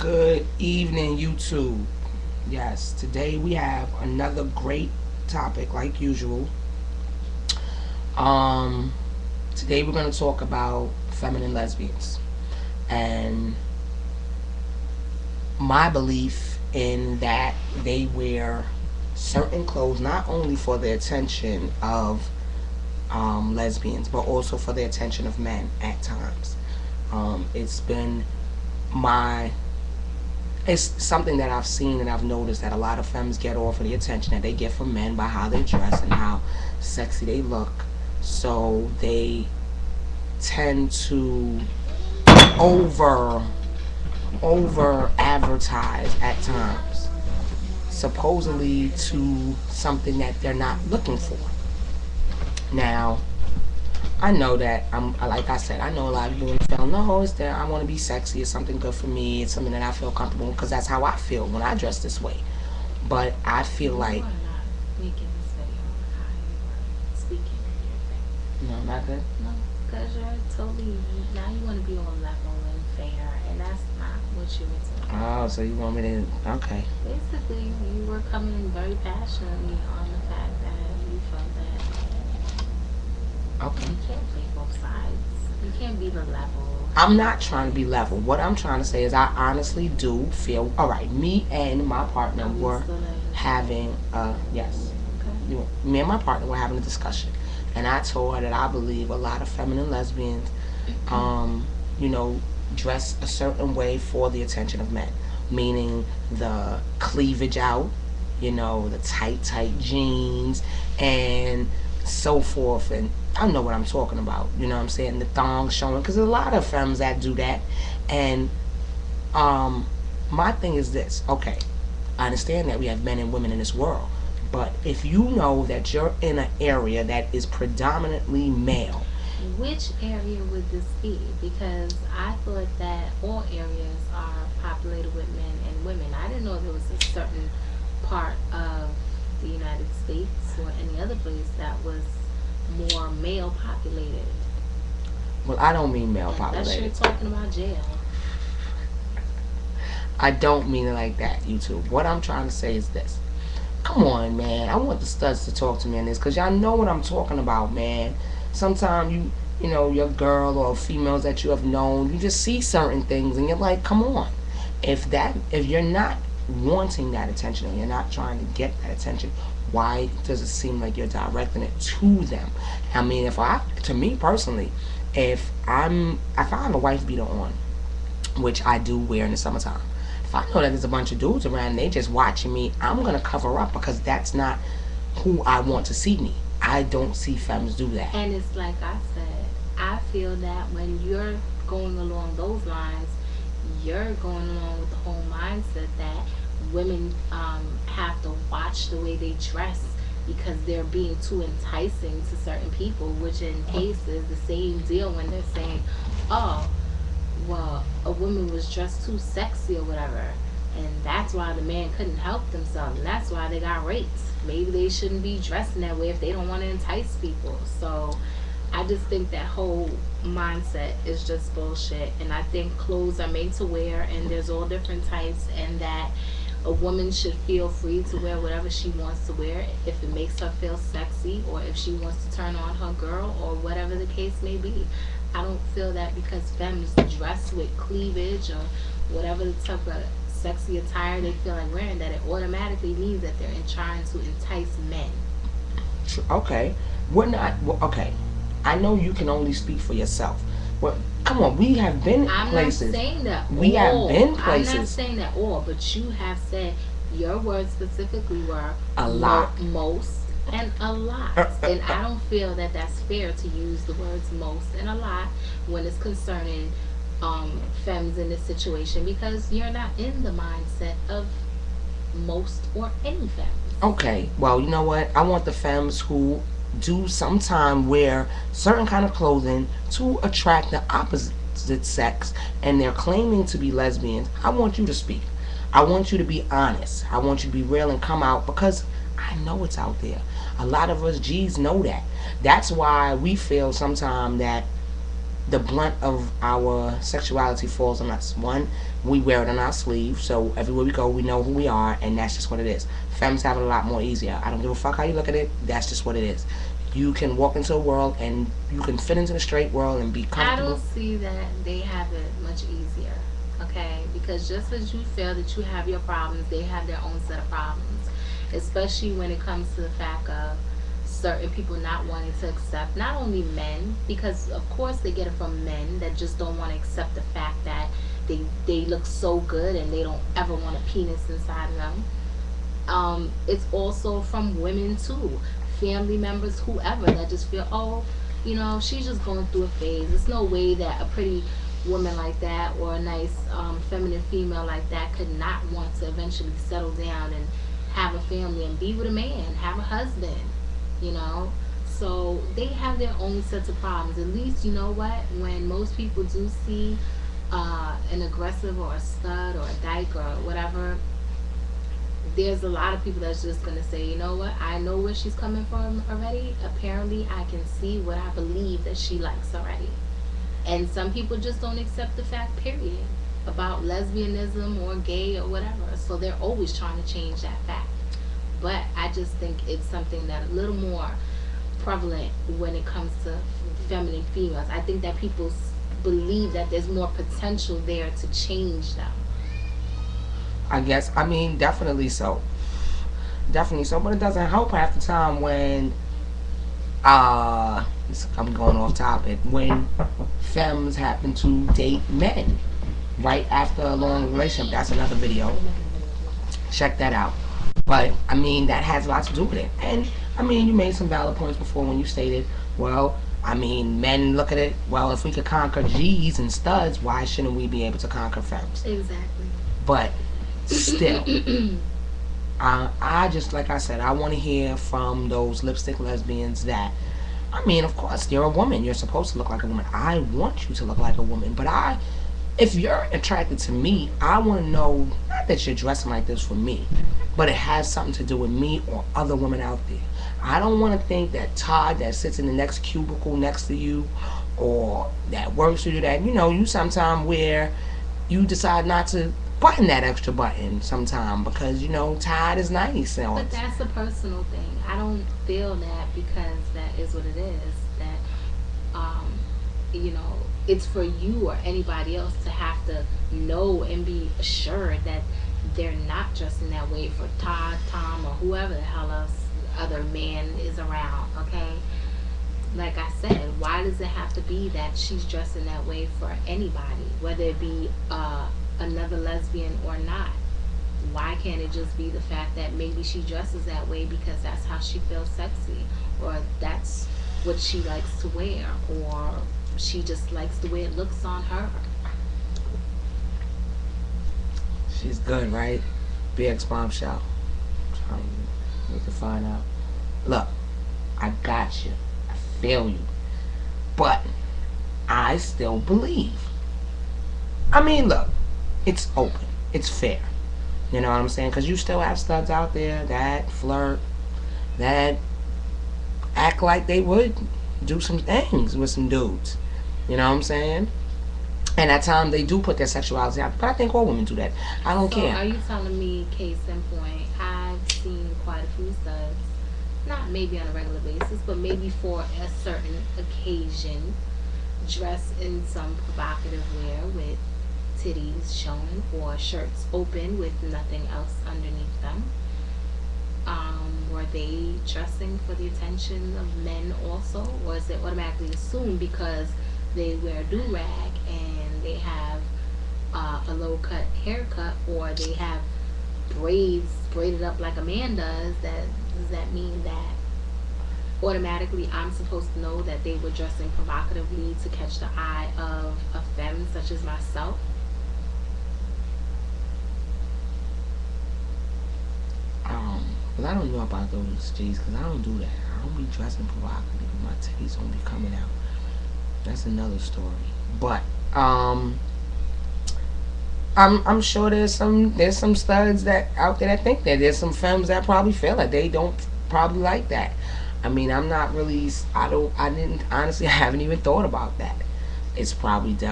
Good evening, YouTube. Yes, today we have another great topic, like usual. Um, Today we're going to talk about feminine lesbians and my belief in that they wear certain clothes not only for the attention of lesbians, but also for the attention of men at times. It's been my it's something that I've seen and I've noticed that a lot of femmes get off of the attention that they get from men by how they dress and how sexy they look. So they tend to over advertise at times, supposedly to something that they're not looking for. Now, I know that like I said, I know a lot of people in the film. No, it's that I want to be sexy. It's something good for me. It's something that I feel comfortable because that's how I feel when I dress this way. But I feel like You are not making this video how you were speaking in your thing. no, not good. No, because you're totally, now you want to be on level and fair, and that's not what you were doing. Oh, so you want me to? Okay. Basically, you were coming very passionately on the fact that you felt that Okay. you can't play both sides. You can't be the level. I'm not trying to be level. What I'm trying to say is I honestly do feel all right. Me and my partner were having yes. Okay. Me and my partner were having a discussion, and I told her that I believe a lot of feminine lesbians, you know, dress a certain way for the attention of men, meaning the cleavage out, the tight jeans and so forth, and I know what I'm talking about. You know what I'm saying? The thong showing, because there's a lot of femmes that do that, and my thing is this. Okay, I understand that we have men and women in this world, but if you know that you're in an area that is predominantly male. Which area would this be? Because I thought that all areas are populated with men and women. I didn't know there was a certain part of the United States or any other place that was more male populated. Well, I don't mean male Unless you're populated. talking about jail. I don't mean it like that, YouTube. What I'm trying to say is this. Come on, man. I want the studs to talk to me on this, because y'all know what I'm talking about, man. Sometimes you know, your girl or females that you have known, you just see certain things and you're like, come on. If you're not wanting that attention and you're not trying to get that attention, why does it seem like you're directing it to them? I mean, to me personally, if I have a wife beater on, which I do wear in the summertime, if I know that there's a bunch of dudes around and they just watching me, I'm gonna cover up, because that's not who I want to see me. I don't see femmes do that. And it's like I said, I feel that when you're going along those lines, you're going along with the whole mindset that women have to watch the way they dress because they're being too enticing to certain people, which in cases the same deal when they're saying, oh, well, a woman was dressed too sexy or whatever, and that's why the man couldn't help themselves, and that's why they got raped. Maybe they shouldn't be dressing that way if they don't want to entice people. So I just think that whole mindset is just bullshit, and I think clothes are made to wear, and there's all different types, and that a woman should feel free to wear whatever she wants to wear if it makes her feel sexy, or if she wants to turn on her girl, or whatever the case may be. I don't feel that because femmes dress with cleavage or whatever the type of sexy attire they feel like wearing, that it automatically means that they're trying to entice men. Okay, we're not. Okay, I know you can only speak for yourself. Well, come on, we have been places. I'm not saying that we all. have been places. I'm not saying that all, but you have said your words specifically were a lot, most, and a lot. And I don't feel that that's fair to use the words most and a lot when it's concerning femmes in this situation, because you're not in the mindset of most or any femmes. Okay, well, you know what? I want the femmes who do sometime wear certain kind of clothing to attract the opposite sex, and they're claiming to be lesbians. I want you to speak. I want you to be honest. I want you to be real and come out, because I know it's out there. A lot of us G's know that. That's why we feel sometimes that the blunt of our sexuality falls on us. One, we wear it on our sleeve, so everywhere we go, we know who we are, and that's just what it is. Femmes have it a lot more easier. I don't give a fuck how you look at it. That's just what it is. You can walk into a world and you can fit into the straight world and be I comfortable. don't see that they have it much easier. Okay, because just as you feel that you have your problems, they have their own set of problems. Especially when it comes to the fact of certain people not wanting to accept not only men, because of course they get it from men that just don't want to accept the fact that they look so good and they don't ever want a penis inside of them. It's also from women too, family members, whoever, that just feel, oh, she's just going through a phase. There's no way that a pretty woman like that or a nice feminine female like that could not want to eventually settle down and have a family and be with a man, have a husband, you know. So they have their own sets of problems. At least you know what, when most people do see an aggressive or a stud or a dyke or whatever, there's a lot of people that's just gonna say, you know what, I know where she's coming from already. Apparently, I can see what I believe that she likes already. And some people just don't accept the fact, period, about lesbianism or gay or whatever. So they're always trying to change that fact. But I just think it's something that a little more prevalent when it comes to feminine females. I think that people believe that there's more potential there to change them. I guess, I mean, definitely so. Definitely so, but it doesn't help half the time when, I'm going off topic, when femmes happen to date men right after a long relationship. That's another video. Check that out. But, I mean, that has a lot to do with it. And, I mean, you made some valid points before when you stated, well, I mean, men look at it, well, if we could conquer G's and studs, why shouldn't we be able to conquer femmes? Exactly. But still, I just, like I said, I want to hear from those lipstick lesbians that, I mean, of course, you're a woman. You're supposed to look like a woman. I want you to look like a woman. But if you're attracted to me, I want to know, not that you're dressing like this for me, but it has something to do with me or other women out there. I don't want to think that Todd that sits in the next cubicle next to you or that works for you, that, you sometime wear, you decide not to button that extra button sometime because, Todd is nice. But that's a personal thing. I don't feel that because that is what it is. That, it's for you or anybody else to have to know and be assured that they're not dressing that way for Todd, Tom, or whoever the hell else other man is around, okay? Like I said, why does it have to be that she's dressing that way for anybody, whether it be another lesbian or not? Why can't it just be the fact that maybe she dresses that way because that's how she feels sexy, or that's what she likes to wear, or she just likes the way it looks on her? She's good, right? B.X.Bombshell. We can find out. Look, I got you. I feel you. But I still believe. I mean, look, it's open. It's fair. You know what I'm saying? Because you still have studs out there that flirt, that act like they would do some things with some dudes. You know what I'm saying? And at times they do put their sexuality out. But I think all women do that. I don't care. Are you telling me, case in point, I've seen quite a few studs, not maybe on a regular basis, but maybe for a certain occasion, dressed in some provocative wear with titties showing or shirts open with nothing else underneath them. Were they dressing for the attention of men also, or is it automatically assumed because they wear a do-rag and they have a low-cut haircut, or they have braids braided up like a man does, does that mean that automatically I'm supposed to know that they were dressing provocatively to catch the eye of a femme such as myself? Because I don't know about those G's, because I don't do that. I don't be dressing provocatively. My titties don't be coming out. That's another story. But I'm sure there's some studs that out there that think that. There's some femmes that probably feel like they don't probably like that. I mean, I'm not really, I didn't, honestly, I haven't even thought about that. it's probably definitely